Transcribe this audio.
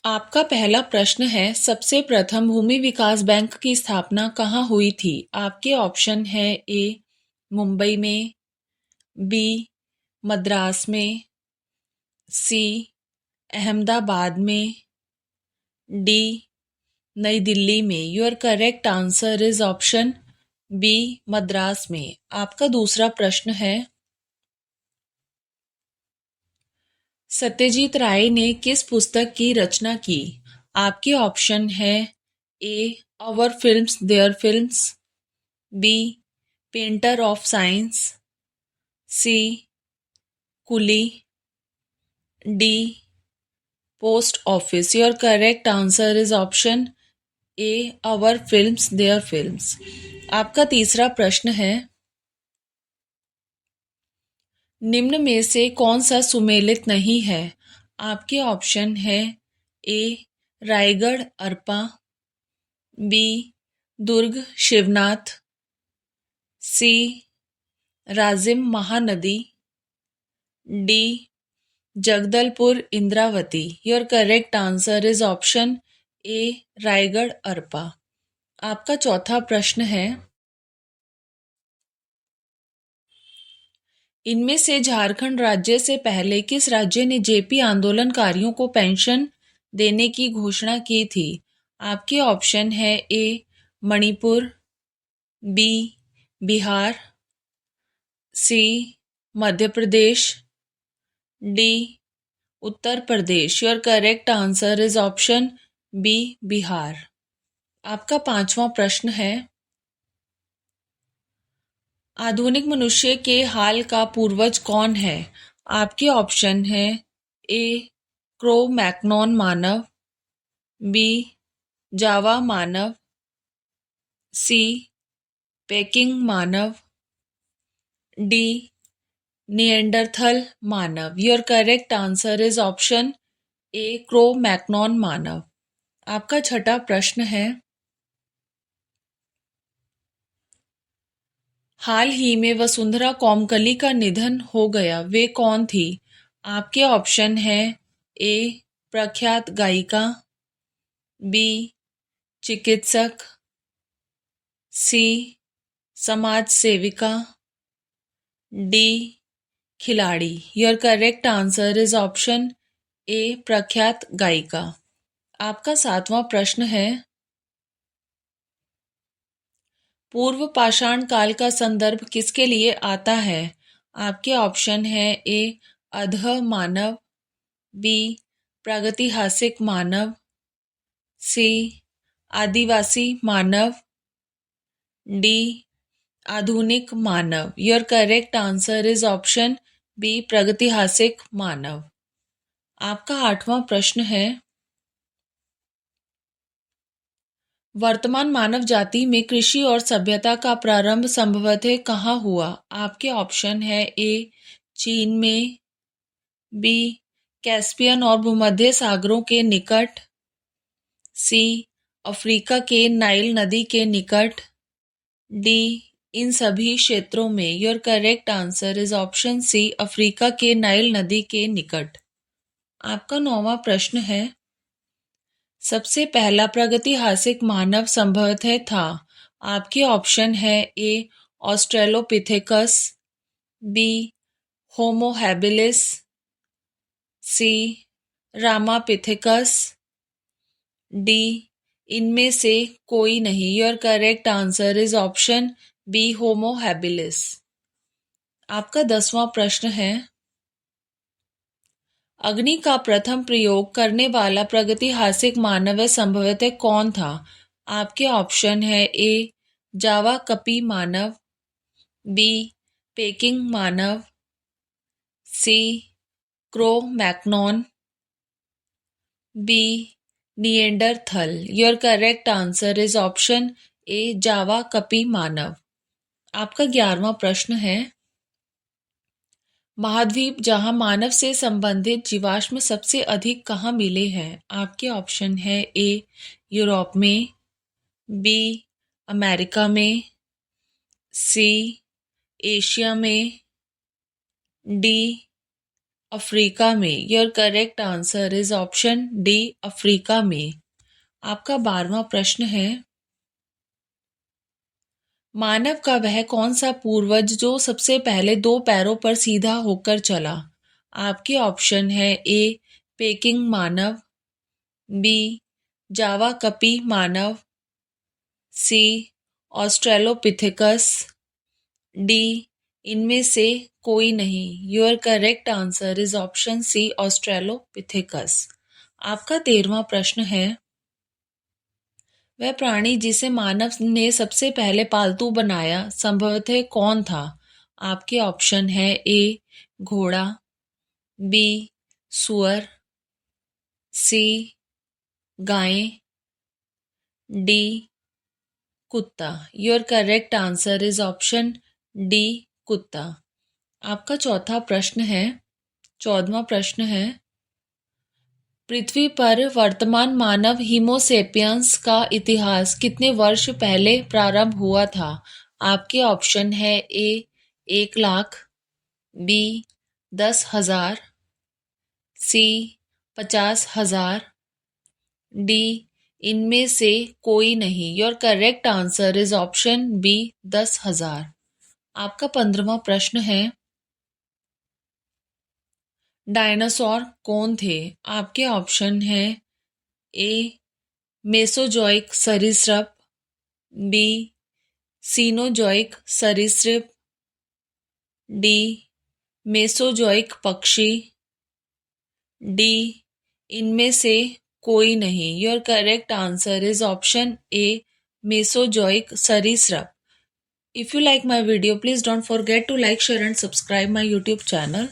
आपका पहला प्रश्न है, सबसे प्रथम भूमि विकास बैंक की स्थापना कहाँ हुई थी? आपके ऑप्शन है ए मुंबई में, बी मद्रास में, सी अहमदाबाद में, डी नई दिल्ली में। Your correct answer is option B Madras में। आपका दूसरा प्रश्न है, सत्यजीत राय ने किस पुस्तक की रचना की? आपके ऑप्शन है A our films their films, B painter of science, C Coolie, D post office. Your correct answer is option A our films their films. आपका तीसरा प्रश्न है, निम्न में से कौन सा सुमेलित नहीं है? आपके ऑप्शन है A Raigarh Arpa, B Durg Shivnath, C Rajim Mahanadi, D Jagdalpur Indravati. Your correct answer is option A Raigarh Arpa. आपका चौथा प्रश्न है, इनमें से झारखंड राज्य से पहले किस राज्य ने जेपी आंदोलनकारियों को पेंशन देने की घोषणा की थी? आपके ऑप्शन है A Manipur, B Bihar, C Madhya Pradesh, D Uttar Pradesh. Your correct answer is option B Bihar. आपका पांचवा प्रश्न है, आधुनिक मनुष्य के हाल का पूर्वज कौन है? आपके ऑप्शन है ए क्रो मैक्नॉन मानव, बी जावा मानव, सी पेकिंग मानव, डी निएंडरथल मानव। Your correct answer is option A Cro Magnon मानव। आपका छठा प्रश्न है, हाल ही में वसुंधरा कोमकली का निधन हो गया, वे कौन थी? आपके ऑप्शन है ए प्रख्यात गायिका, बी चिकित्सक, सी समाज सेविका, डी खिलाड़ी। Your correct answer is option ए प्रख्यात गायिका। आपका सातवां प्रश्न है, पूर्व पाषाण काल का संदर्भ किसके लिए आता है? आपके ऑप्शन है ए अध मानव, बी प्रागैतिहासिक मानव, सी आदिवासी मानव, डी आधुनिक मानव। Your correct answer is option B प्रागैतिहासिक मानव। आपका आठवां प्रश्न है, वर्तमान मानव जाति में कृषि और सभ्यता का प्रारंभ संभवतः कहाँ हुआ? आपके ऑप्शन है ए चीन में, बी कैस्पियन और भूमध्य सागरों के निकट, सी अफ्रीका के नाइल नदी के निकट, डी इन सभी क्षेत्रों में। Your correct answer is option C Africa के नाइल नदी के निकट। आपका नौवां प्रश्न है, सबसे पहला प्रागैतिहासिक मानव संभवतः था। आपके ऑप्शन है A Australopithecus, B Homo habilis, C Ramapithecus, D इनमें से कोई नहीं। Your correct answer is option B Homo habilis. आपका 10वां प्रश्न है, अग्नि का प्रथम प्रयोग करने वाला प्रागैतिहासिक मानव संभवतः कौन था? आपके ऑप्शन है ए जावा कपी मानव, बी पेकिंग मानव, C Cro Magnon, B Neanderthal. Your correct answer is option A Java कपी मानव। आपका 11वां प्रश्न है, महाद्वीप जहां मानव से संबंधित जीवाश्म सबसे अधिक कहाँ मिले हैं? आपके ऑप्शन है ए यूरोप में, बी अमेरिका में, सी एशिया में, डी अफ्रीका में। Your correct answer is option D, Africa में। आपका 12वां प्रश्न है, मानव का वह कौन सा पूर्वज जो सबसे पहले 2 पैरों पर सीधा होकर चला? आपके ऑप्शन है ए पेकिंग मानव, बी जावा कपी मानव, सी ऑस्ट्रेलोपिथेकस, डी इनमें से कोई नहीं। Your correct answer is option C, Australopithecus. आपका 13वां प्रश्न है, वह प्राणी जिसे मानव ने सबसे पहले पालतू बनाया संभवतः कौन था? आपके ऑप्शन है ए घोड़ा, बी सुअर, सी गाय, डी कुत्ता। Your correct answer is option D, कुत्ता। आपका 14वां प्रश्न है, पृथ्वी पर वर्तमान मानव होमोसेपियंस का इतिहास कितने वर्ष पहले प्रारंभ हुआ था? आपके ऑप्शन है ए 1,00,000, बी 10,000, सी 50,000, डी इनमें से कोई नहीं। Your correct answer is option B 10,000। आपका 15वां प्रश्न है, डायनासोर कौन थे? आपके ऑप्शन है ए मेसोजोइक सरीसृप, बी सीनोजोइक सरीसृप, डी मेसोजोइक पक्षी, डी इनमें से कोई नहीं। Your correct answer is option A Mesozoic सरीसृप। If you like my video, please don't forget to like, share and subscribe my YouTube channel.